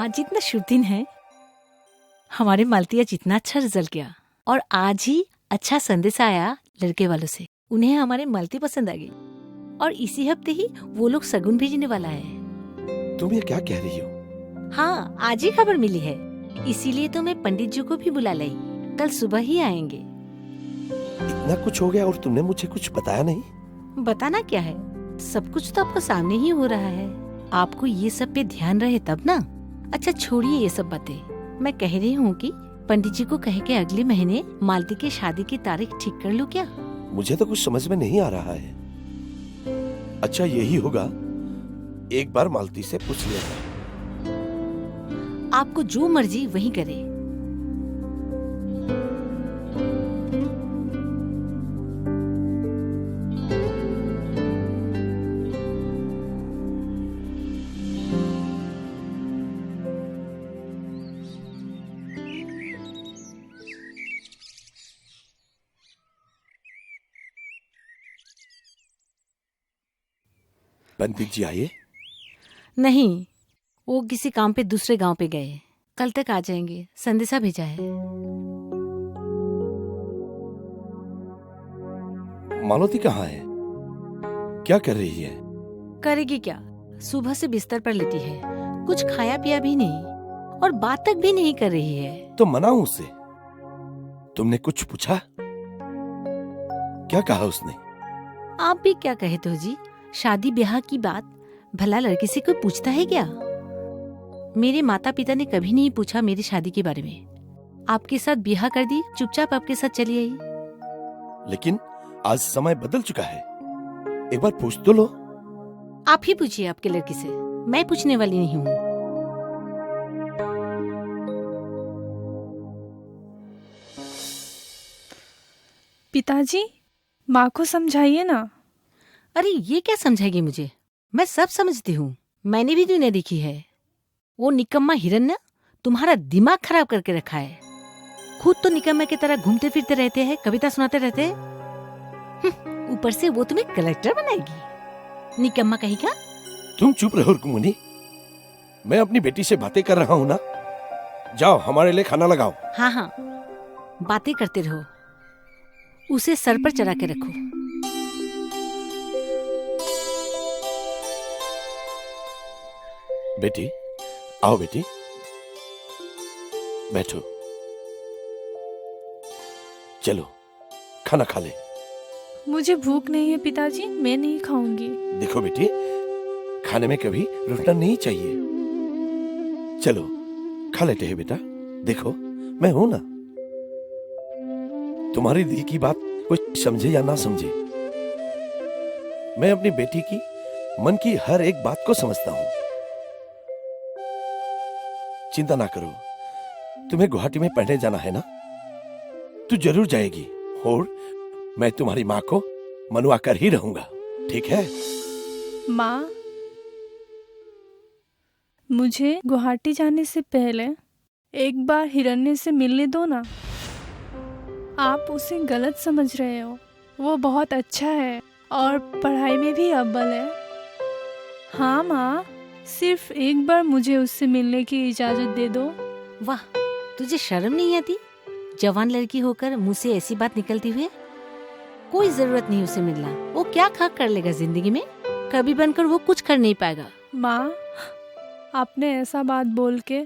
आज इतना शुभ दिन है, हमारे मालती आज इतना अच्छा रिजल्ट किया और आज ही अच्छा संदेश आया लड़के वालों से। उन्हें हमारे मालती पसंद आ गई और इसी हफ्ते ही वो लोग शगुन भेजने वाला है। तुम ये क्या कह रही हो? हाँ, आज ही खबर मिली है, इसीलिए तो मैं पंडित जी को भी बुला लाई। कल सुबह ही आएंगे। इतना कुछ हो गया और तुमने मुझे कुछ बताया नहीं? बताना क्या है, सब कुछ तो आपको सामने ही हो रहा है। आपको ये सब पे ध्यान रहे तब ना। अच्छा छोड़िए ये सब बातें, मैं कह रही हूँ कि पंडित जी को कह के अगले महीने मालती की शादी की तारीख ठीक कर लो क्या? मुझे तो कुछ समझ में नहीं आ रहा है। अच्छा यही होगा, एक बार मालती से पूछ लेगा। आपको जो मर्जी वही करे। पंडित जी आए? नहीं, वो किसी काम पे दूसरे गांव पे गए, कल तक आ जाएंगे, संदेशा भेजा है। मालती कहाँ है? क्या कर रही है? करेगी क्या, सुबह से बिस्तर पर लेटी है, कुछ खाया पिया भी नहीं और बात तक भी नहीं कर रही है। तो मनाओ उसे। तुमने कुछ पूछा? क्या कहा उसने? आप भी क्या कहते हो जी, शादी ब्याह की बात भला लड़की से कोई पूछता है क्या? मेरे माता पिता ने कभी नहीं पूछा मेरी शादी के बारे में। आपके साथ ब्याह कर दी, चुपचाप आपके साथ चली आई। लेकिन आज समय बदल चुका है, एक बार पूछ तो लो। आप ही पूछिए आपके लड़की से, मैं पूछने वाली नहीं हूँ। पिताजी, माँ को समझाइए ना। अरे ये क्या समझाएगी मुझे, मैं सब समझती हूँ, मैंने भी दुनिया देखी है। वो निकम्मा हिरण्य तुम्हारा दिमाग खराब करके रखा है। खुद तो निकम्मे की तरह घूमते फिरते रहते हैं, कविता सुनाते रहते हैं, ऊपर से वो तुम्हें कलेक्टर बनाएगी। निकम्मा कहीं का। तुम चुप रहो रुक्मिणी, मैं अपनी बेटी से बातें कर रहा हूँ ना। जाओ हमारे लिए खाना लगाओ। हाँ हाँ, बातें करते रहो, उसे सर पर चढ़ा के रखो। बेटी आओ, बेटी बैठो, चलो खाना खा ले। मुझे भूख नहीं है पिताजी, मैं नहीं खाऊंगी। देखो बेटी, खाने में कभी रुकना नहीं चाहिए। चलो खा लेते हैं बेटा। देखो मैं हूं ना, तुम्हारी दिल की बात कोई समझे या ना समझे, मैं अपनी बेटी की मन की हर एक बात को समझता हूं। चिंता ना करो, तुम्हें गुवाहाटी में पढ़ने जाना है ना, तू जरूर जाएगी और मैं तुम्हारी माँ को मनवा कर ही रहूंगा, ठीक है? माँ, मुझे गुवाहाटी जाने से पहले एक बार हिरण्य से मिलने दो ना। आप उसे गलत समझ रहे हो, वो बहुत अच्छा है और पढ़ाई में भी अव्वल है। हाँ माँ, सिर्फ एक बार मुझे उससे मिलने की इजाजत दे दो। वाह, तुझे शर्म नहीं आती? जवान लड़की होकर मुंह से ऐसी बात निकलती हुई। कोई जरूरत नहीं उसे मिलना, वो क्या खाक कर लेगा जिंदगी में, कभी बनकर वो कुछ कर नहीं पाएगा। माँ, आपने ऐसा बात बोल के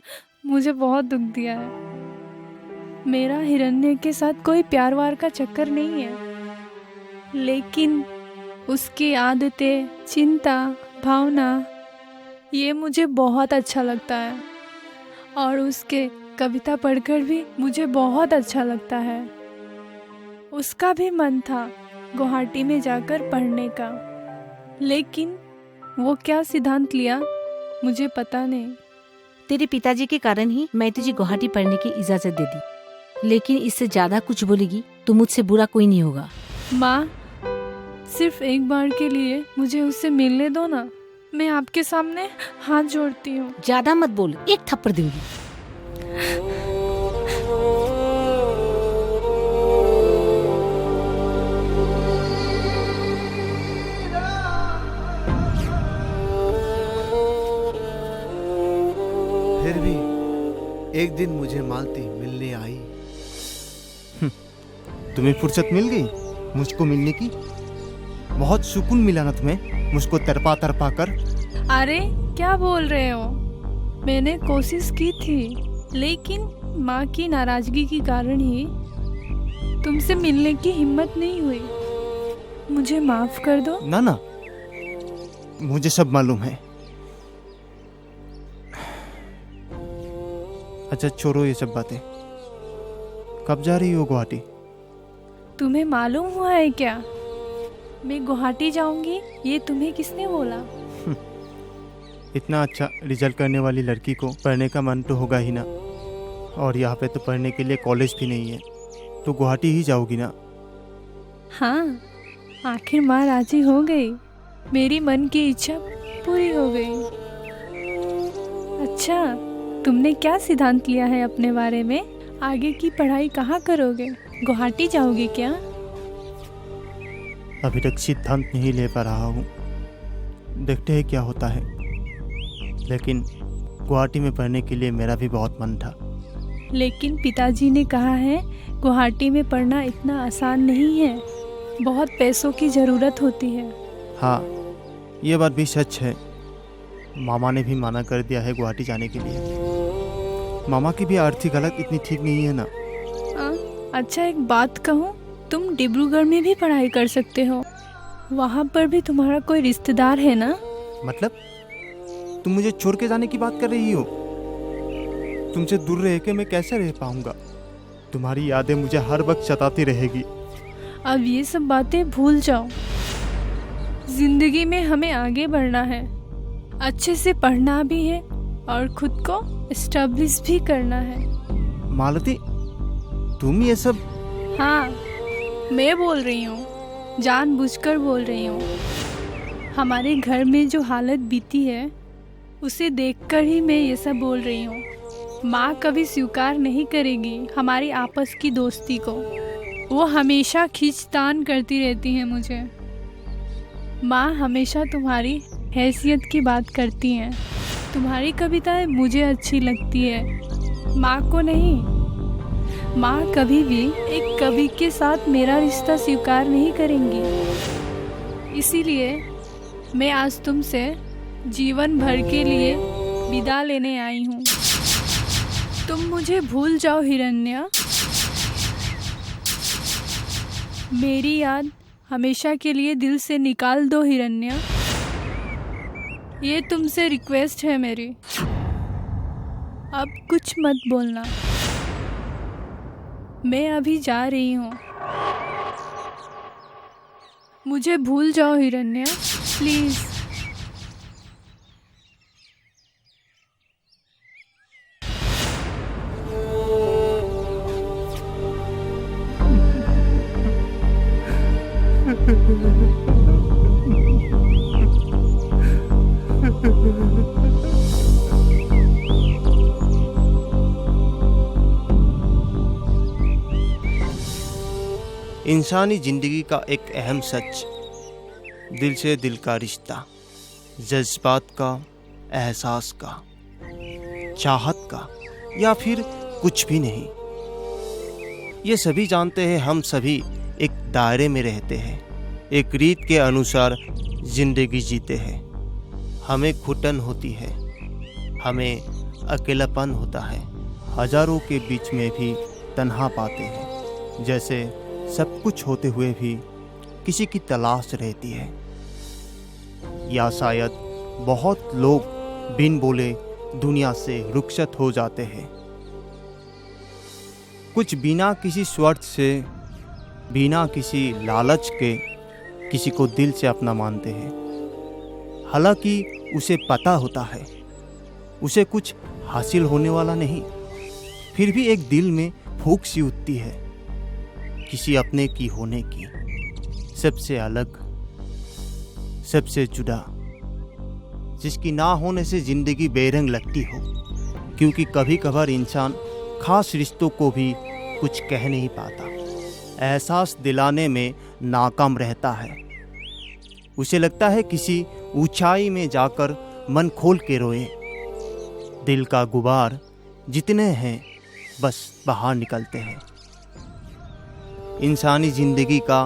मुझे बहुत दुख दिया है। मेरा हिरण्य के साथ कोई प्यार वार का चक्कर नहीं है, लेकिन उसकी आदतें, चिंता, भावना, ये मुझे बहुत अच्छा लगता है और उसके कविता पढ़कर भी मुझे बहुत अच्छा लगता है। उसका भी मन था गुवाहाटी में जाकर पढ़ने का, लेकिन वो क्या सिद्धांत लिया मुझे पता नहीं। तेरे पिताजी के कारण ही मैं तुझे गुवाहाटी पढ़ने की इजाजत दे दी, लेकिन इससे ज्यादा कुछ बोलेगी तो मुझसे बुरा कोई नहीं होगा। माँ, सिर्फ एक बार के लिए मुझे उससे मिलने दो ना, मैं आपके सामने हाथ जोड़ती हूँ। ज्यादा मत बोल, एक थप्पड़ दूंगी। फिर भी एक दिन मुझे मालती मिलने आई। तुम्हें फुर्सत मिल गई मुझको मिलने की? बहुत सुकून मिला ना तुम्हें मुझको तरपा तरपा कर? अरे क्या बोल रहे हो? मैंने कोशिश की थी, लेकिन माँ की नाराजगी के कारण ही तुमसे मिलने की हिम्मत नहीं हुई। मुझे माफ कर दो। ना ना, मुझे सब मालूम है। अच्छा छोड़ो ये सब बातें। कब जा रही हो गुवाहाटी? तुम्हें मालूम हुआ है क्या मैं गुवाहाटी जाऊंगी? ये तुम्हें किसने बोला? इतना अच्छा रिजल्ट करने वाली लड़की को पढ़ने का मन तो होगा ही ना, और यहाँ पे तो पढ़ने के लिए कॉलेज भी नहीं है, तो गुवाहाटी ही जाओगी ना? हाँ, आखिर माँ राजी हो गई। मेरी मन की इच्छा पूरी हो गई। अच्छा, तुमने क्या सिद्धांत लिया है अपने बारे में? आगे की पढ़ाई कहाँ करोगे? गुवाहाटी जाओगे क्या? अभी तक सिद्धांत नहीं ले पा रहा हूँ, देखते हैं क्या होता है। लेकिन गुवाहाटी में पढ़ने के लिए मेरा भी बहुत मन था। लेकिन पिताजी ने कहा है गुवाहाटी में पढ़ना इतना आसान नहीं है, बहुत पैसों की ज़रूरत होती है। हाँ, ये बात भी सच है। मामा ने भी मना कर दिया है गुवाहाटी जाने के लिए। मामा की भी आर्थिक हालत इतनी ठीक नहीं है ना। अच्छा, एक बात कहूँ, तुम डिब्रूगढ़ में भी पढ़ाई कर सकते हो। वहाँ पर भी तुम्हारा कोई रिश्तेदार है ना? मतलब तुम मुझे छोड़ के जाने की बात कर रही हो? तुमसे दूर रह के मैं कैसे रह पाऊंगा? तुम्हारी यादें मुझे हर वक्त सताती रहेगी। अब ये सब बातें भूल जाओ। जिंदगी में हमें आगे बढ़ना है, अच्छे से पढ़ना भी है और खुद को एस्टेब्लिश भी करना है। मालती, तुम ये सब? हाँ, मैं बोल रही हूँ, जानबूझकर बोल रही हूँ। हमारे घर में जो हालत बीती है उसे देखकर ही मैं ये सब बोल रही हूँ। माँ कभी स्वीकार नहीं करेगी हमारी आपस की दोस्ती को। वो हमेशा खींचतान करती रहती है मुझे। माँ हमेशा तुम्हारी हैसियत की बात करती हैं। तुम्हारी कविताएं मुझे अच्छी लगती है, माँ को नहीं। माँ कभी भी एक कवि के साथ मेरा रिश्ता स्वीकार नहीं करेंगी। इसीलिए मैं आज तुमसे जीवन भर के लिए विदा लेने आई हूँ। तुम मुझे भूल जाओ हिरण्या। मेरी याद हमेशा के लिए दिल से निकाल दो हिरण्या। ये तुमसे रिक्वेस्ट है मेरी। अब कुछ मत बोलना, मैं अभी जा रही हूँ। मुझे भूल जाओ हिरण्या, प्लीज। इंसानी जिंदगी का एक अहम सच, दिल से दिल का रिश्ता, जज्बात का, एहसास का, चाहत का, या फिर कुछ भी नहीं। ये सभी जानते हैं हम सभी एक दायरे में रहते हैं, एक रीत के अनुसार जिंदगी जीते हैं। हमें घुटन होती है, हमें अकेलापन होता है, हजारों के बीच में भी तन्हा पाते हैं, जैसे सब कुछ होते हुए भी किसी की तलाश रहती है। या शायद बहुत लोग बिन बोले दुनिया से रुखसत हो जाते हैं, कुछ बिना किसी स्वार्थ से, बिना किसी लालच के किसी को दिल से अपना मानते हैं। हालांकि उसे पता होता है उसे कुछ हासिल होने वाला नहीं, फिर भी एक दिल में भूख सी उठती है किसी अपने की होने की, सबसे अलग, सबसे जुदा, जिसकी ना होने से जिंदगी बेरंग लगती हो। क्योंकि कभी कभार इंसान खास रिश्तों को भी कुछ कह नहीं पाता, एहसास दिलाने में नाकाम रहता है। उसे लगता है किसी ऊंचाई में जाकर मन खोल के रोए, दिल का गुबार जितने हैं बस बाहर निकलते हैं। इंसानी जिंदगी का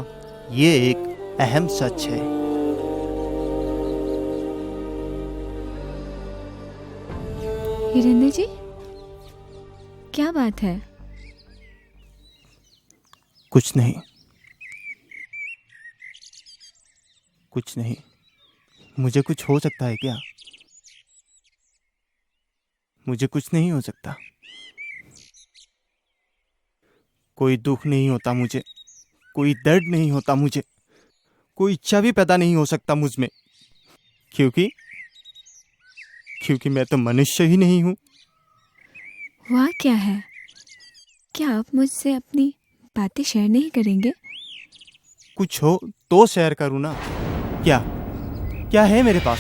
ये एक अहम सच है। हिरण्य जी, क्या बात है? कुछ नहीं, कुछ नहीं। मुझे कुछ हो सकता है क्या? मुझे कुछ नहीं हो सकता। कोई दुख नहीं होता मुझे, कोई दर्द नहीं होता मुझे, कोई इच्छा भी पैदा नहीं हो सकता मुझ में, क्योंकि मैं तो मनुष्य ही नहीं हूं। वह क्या है? क्या आप मुझसे अपनी बातें शेयर नहीं करेंगे? कुछ हो तो शेयर करूं ना। क्या है मेरे पास?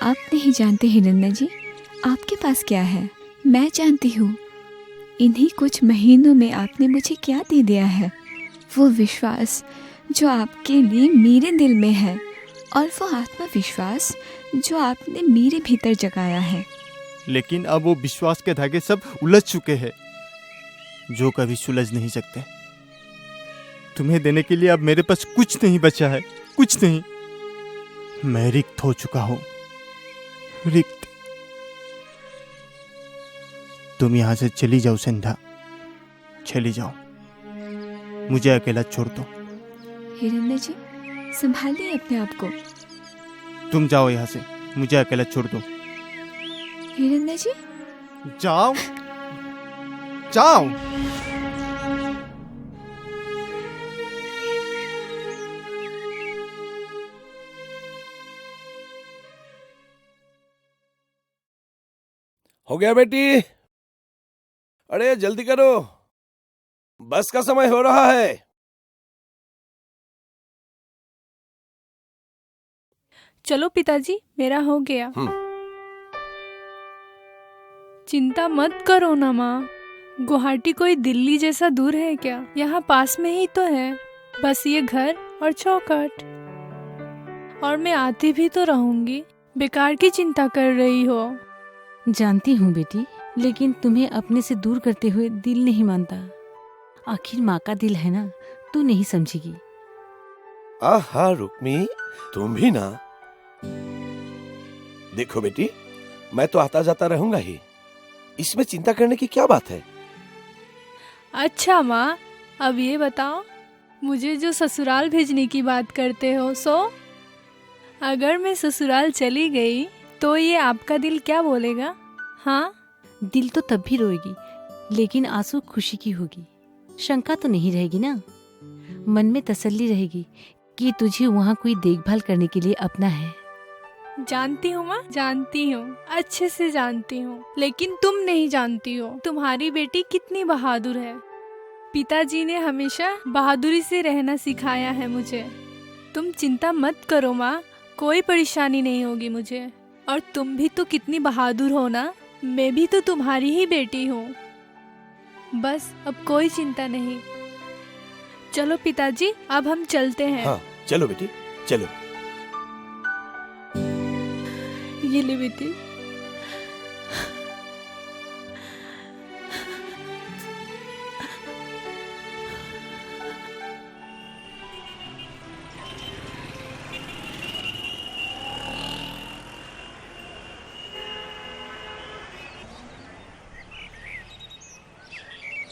आप नहीं जानते हिरण्य जी, आपके पास क्या है। मैं जानती हूँ। इन्हीं कुछ महीनों में आपने मुझे क्या दे दिया है। वो विश्वास जो आपके लिए मेरे दिल में है, और वो आत्मविश्वास जो आपने मेरे भीतर जगाया है। लेकिन अब वो विश्वास के धागे सब उलझ चुके हैं, जो कभी सुलझ नहीं सकते। तुम्हें देने के लिए अब मेरे पास कुछ नहीं बचा है, कुछ नहीं। मैं रिक्त हो चुका हूं, रिक्त। तुम यहां से चली जाओ संध्या, चली जाओ, मुझे अकेला छोड़ दो। हिरण्य जी, संभालिए अपने आप को। तुम जाओ यहां से, मुझे अकेला छोड़ दो। हिरण्य जी, जाओ जाओ। हो गया बेटी? अरे जल्दी करो, बस का समय हो रहा है। चलो पिताजी, मेरा हो गया। चिंता मत करो ना माँ। गुवाहाटी कोई दिल्ली जैसा दूर है क्या? यहाँ पास में ही तो है, बस ये घर और चौखट। और मैं आती भी तो रहूंगी। बेकार की चिंता कर रही हो। जानती हूँ बेटी, लेकिन तुम्हें अपने से दूर करते हुए दिल नहीं मानता। आखिर माँ का दिल है ना, तू नहीं समझेगी। आहा रुक्मी, तुम भी ना। देखो बेटी, मैं तो आता जाता रहूंगा ही, इसमें चिंता करने की क्या बात है? अच्छा माँ, अब ये बताओ, मुझे जो ससुराल भेजने की बात करते हो, सो अगर मैं ससुराल चली गई तो ये आपका दिल क्या बोलेगा? हाँ, दिल तो तब भी रोएगी, लेकिन आंसू खुशी की होगी। शंका तो नहीं रहेगी ना। मन में तसल्ली रहेगी कि तुझे वहाँ कोई देखभाल करने के लिए अपना है। जानती हूँ माँ, जानती हूँ, अच्छे से जानती हूँ। लेकिन तुम नहीं जानती हो तुम्हारी बेटी कितनी बहादुर है। पिताजी ने हमेशा बहादुरी से रहना सिखाया है मुझे। तुम चिंता मत करो माँ, कोई परेशानी नहीं होगी मुझे। और तुम भी तो कितनी बहादुर हो ना, मैं भी तो तुम्हारी ही बेटी हूँ। बस अब कोई चिंता नहीं। चलो पिताजी, अब हम चलते हैं। हाँ चलो बेटी, चलो। ये ले बेटी।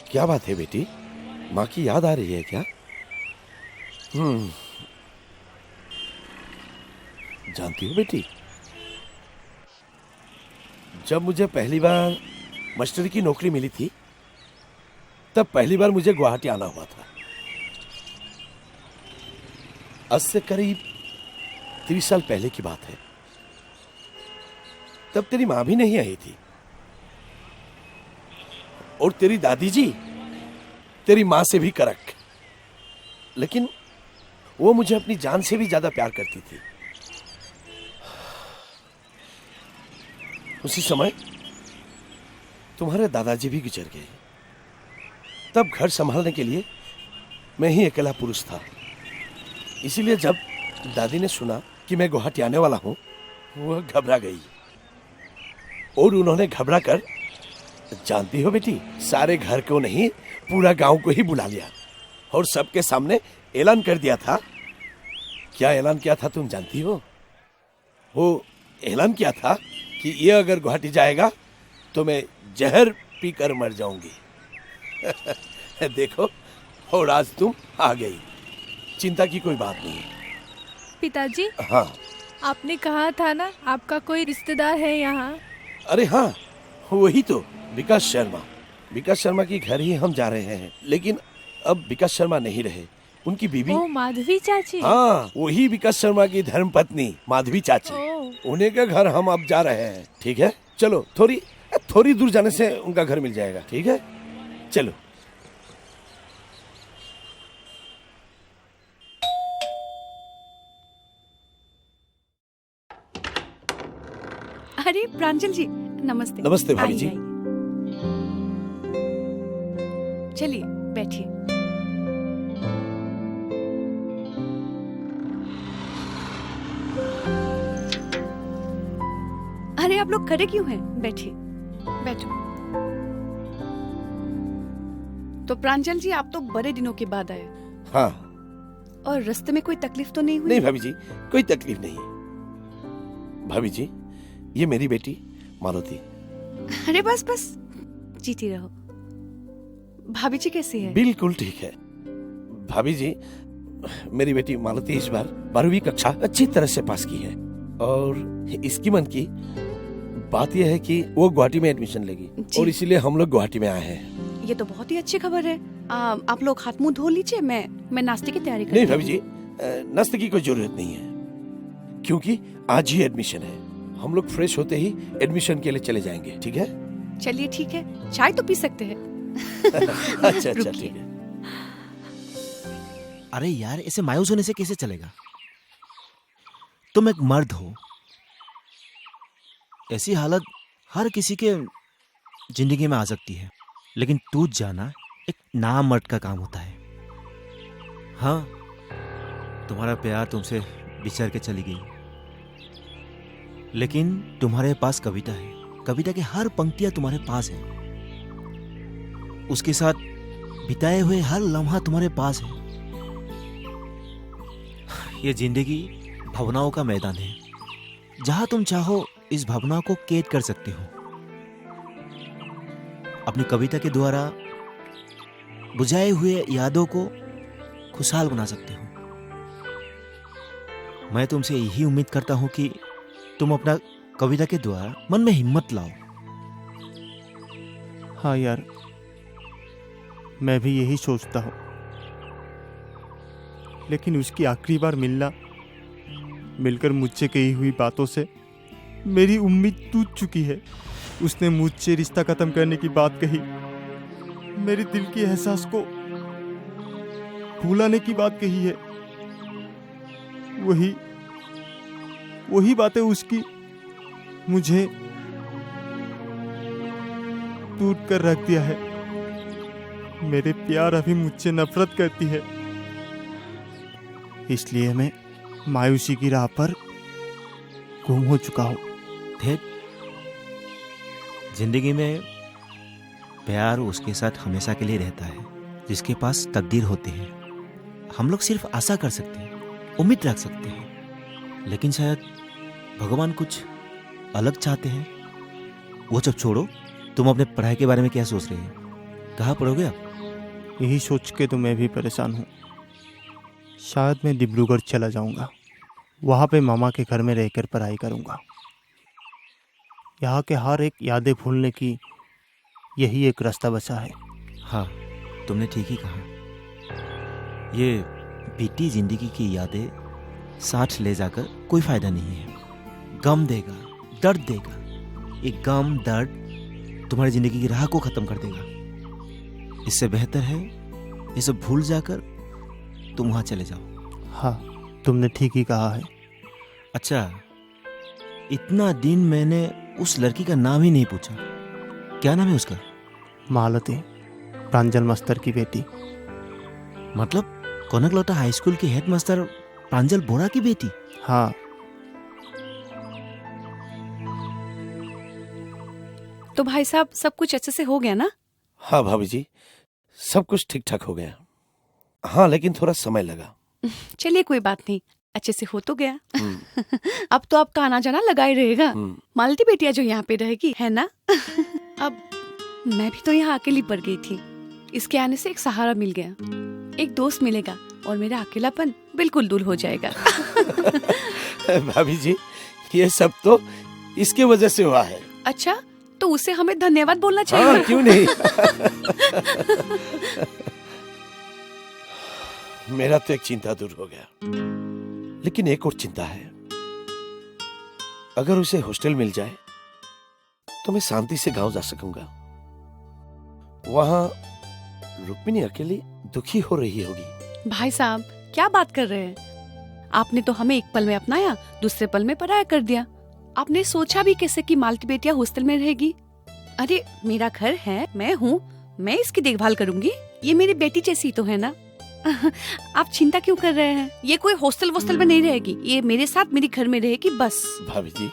क्या बात है बेटी, माँ की याद आ रही है क्या? जानती हो बेटी, जब मुझे पहली बार मास्टरी की नौकरी मिली थी, तब पहली बार मुझे गुवाहाटी आना हुआ था। आज से करीब 30 साल पहले की बात है। तब तेरी माँ भी नहीं आई थी, और तेरी दादी जी तेरी माँ से भी कड़क, लेकिन वो मुझे अपनी जान से भी ज्यादा प्यार करती थी। उसी समय तुम्हारे दादाजी भी गुजर गए। तब घर संभालने के लिए मैं ही अकेला पुरुष था। इसीलिए जब दादी ने सुना कि मैं गुवाहाटी आने वाला हूं, वो घबरा गई। और उन्होंने घबरा कर, जानती हो बेटी, सारे घर को नहीं पूरा गांव को ही बुला लिया और सबके सामने ऐलान कर दिया था। क्या ऐलान किया था तुम जानती हो? वो ऐलान किया था कि ये अगर गुवाहाटी जाएगा तो मैं जहर पीकर मर जाऊंगी। देखो, और आज तुम आ गई। चिंता की कोई बात नहीं। पिताजी, हाँ, आपने कहा था ना आपका कोई रिश्तेदार है यहाँ। अरे हाँ, वही तो, विकास शर्मा। विकास शर्मा के घर ही हम जा रहे हैं, लेकिन अब विकास शर्मा नहीं रहे। उनकी बीवी, ओ माधवी चाची। हाँ, वही विकास शर्मा की धर्म पत्नी माधवी चाची, उन्हीं के घर हम अब जा रहे हैं। ठीक है, चलो, थोड़ी दूर जाने से उनका घर मिल जाएगा। ठीक है, चलो। अरे प्रांजल जी, नमस्ते। नमस्ते भाभी जी। आइए, चलिए बैठिए। अरे आप लोग खड़े क्यों हैं? बैठिए, बैठो। तो प्रांजल जी, आप तो बड़े दिनों के बाद आए। हाँ। और रास्ते में कोई तकलीफ तो नहीं हुई? नहीं भाभी जी, कोई तकलीफ नहीं। भाभी जी, ये मेरी बेटी मालती। अरे बस बस, जीती रहो। भाभी जी कैसी है? बिल्कुल ठीक है। भाभी जी, मेरी बेटी मालती इस बार 12वीं कक्षा अच्छी तरह से पास की है और इसकी मन की बात यह है कि वो गुवाहाटी में एडमिशन लेगी और इसीलिए हम लोग गुवाहाटी में आए हैं। ये तो बहुत ही अच्छी खबर है। आप लोग हाथ मुंह धो लीजिए, मैं नाश्ते की तैयारी करती नहीं हूँ। भाभी जी, नाश्ते की कोई जरूरत नहीं है, क्योंकि आज ही एडमिशन है। हम लोग फ्रेश होते ही एडमिशन के लिए चले जाएंगे। ठीक है? चलिए ठीक है, चाय तो पी सकते हैं। अच्छा, ठीक है। अरे यार, ऐसे मायूस होने से कैसे चलेगा? तुम एक मर्द हो, ऐसी हालत हर किसी के जिंदगी में आ सकती है, लेकिन तू जाना एक नाम मर्द का काम होता है। हाँ, तुम्हारा प्यार तुमसे बिछड़ के चली गई, लेकिन तुम्हारे पास कविता है। कविता की हर पंक्तियां तुम्हारे पास है, उसके साथ बिताए हुए हर लम्हा तुम्हारे पास है। ये जिंदगी भावनाओं का मैदान है, जहां तुम चाहो इस भावना को कैद कर सकते हो। अपनी कविता के द्वारा बुझाए हुए यादों को खुशहाल बना सकते हो। मैं तुमसे यही उम्मीद करता हूं कि तुम अपना कविता के द्वारा मन में हिम्मत लाओ। हाँ यार, मैं भी यही सोचता हूँ, लेकिन उसकी आखिरी बार मिलकर मुझसे कही हुई बातों से मेरी उम्मीद टूट चुकी है। उसने मुझसे रिश्ता खत्म करने की बात कही, मेरे दिल के एहसास को भुलाने की बात कही है। वही बातें उसकी मुझे टूट कर रख दिया है। मेरे प्यार अभी मुझसे नफरत करती है, इसलिए मैं मायूसी की राह पर गुम हो चुका हूँ। थे जिंदगी में प्यार उसके साथ हमेशा के लिए रहता है जिसके पास तकदीर होती है। हम लोग सिर्फ आशा कर सकते हैं, उम्मीद रख सकते हैं, लेकिन शायद भगवान कुछ अलग चाहते हैं। वो सब छोड़ो, तुम अपने पढ़ाई के बारे में क्या सोच रहे हो? कहाँ पढ़ोगे आप? यही सोच के तो मैं भी परेशान हूँ। शायद मैं डिब्रूगढ़ चला जाऊँगा, वहाँ पे मामा के घर में रहकर पढ़ाई करूँगा। यहाँ के हर एक यादें भूलने की यही एक रास्ता बचा है। हाँ, तुमने ठीक ही कहा। ये बीती जिंदगी की यादें साथ ले जाकर कोई फायदा नहीं है। गम देगा, दर्द देगा। ये गम दर्द तुम्हारी जिंदगी की राह को खत्म कर देगा। इससे बेहतर है ये सब भूल जाकर तुम वहाँ चले जाओ। हाँ, तुमने ठीक ही कहा है। अच्छा, इतना दिन मैंने उस लड़की का नाम ही नहीं पूछा। क्या नाम है उसका? मालती, प्रांजल मास्टर की बेटी। मतलब कनकलता हाई स्कूल के हेड मास्टर प्रांजल बोरा की बेटी? हाँ। तो भाई साहब सब कुछ अच्छे से हो गया ना? हाँ भाभी जी, सब कुछ ठीक ठाक हो गया। हाँ, लेकिन थोड़ा समय लगा। चलिए कोई बात नहीं, अच्छे से हो तो गया। अब तो आपका आना जाना लगा ही रहेगा। मालती बेटिया जो यहाँ पे रहेगी, है ना? अब मैं भी तो यहाँ अकेली पड़ गई थी। इसके आने से एक सहारा मिल गया, एक दोस्त मिलेगा और मेरा अकेलापन बिल्कुल दूर हो जाएगा। भाभी जी, ये सब तो इसके वजह से हुआ है। अच्छा, तो उसे हमें धन्यवाद बोलना चाहिए। हाँ, क्यों नहीं। मेरा तो एक चिंता दूर हो गया, लेकिन एक और चिंता है। अगर उसे हॉस्टल मिल जाए तो मैं शांति से गांव जा सकूंगा। वहां रुक्मिणी अकेली दुखी हो रही होगी। भाई साहब, क्या बात कर रहे हैं? आपने तो हमें एक पल में अपनाया, दूसरे पल में पराया कर दिया। आपने सोचा भी कैसे कि मालती बेटिया हॉस्टल में रहेगी? अरे मेरा घर है, मैं हूँ, मैं इसकी देखभाल करूंगी। ये मेरी बेटी जैसी तो है ना। आप चिंता क्यों कर रहे हैं? ये कोई हॉस्टल वोस्टल में नहीं रहेगी, ये मेरे साथ मेरे घर में रहेगी बस। भाभी जी,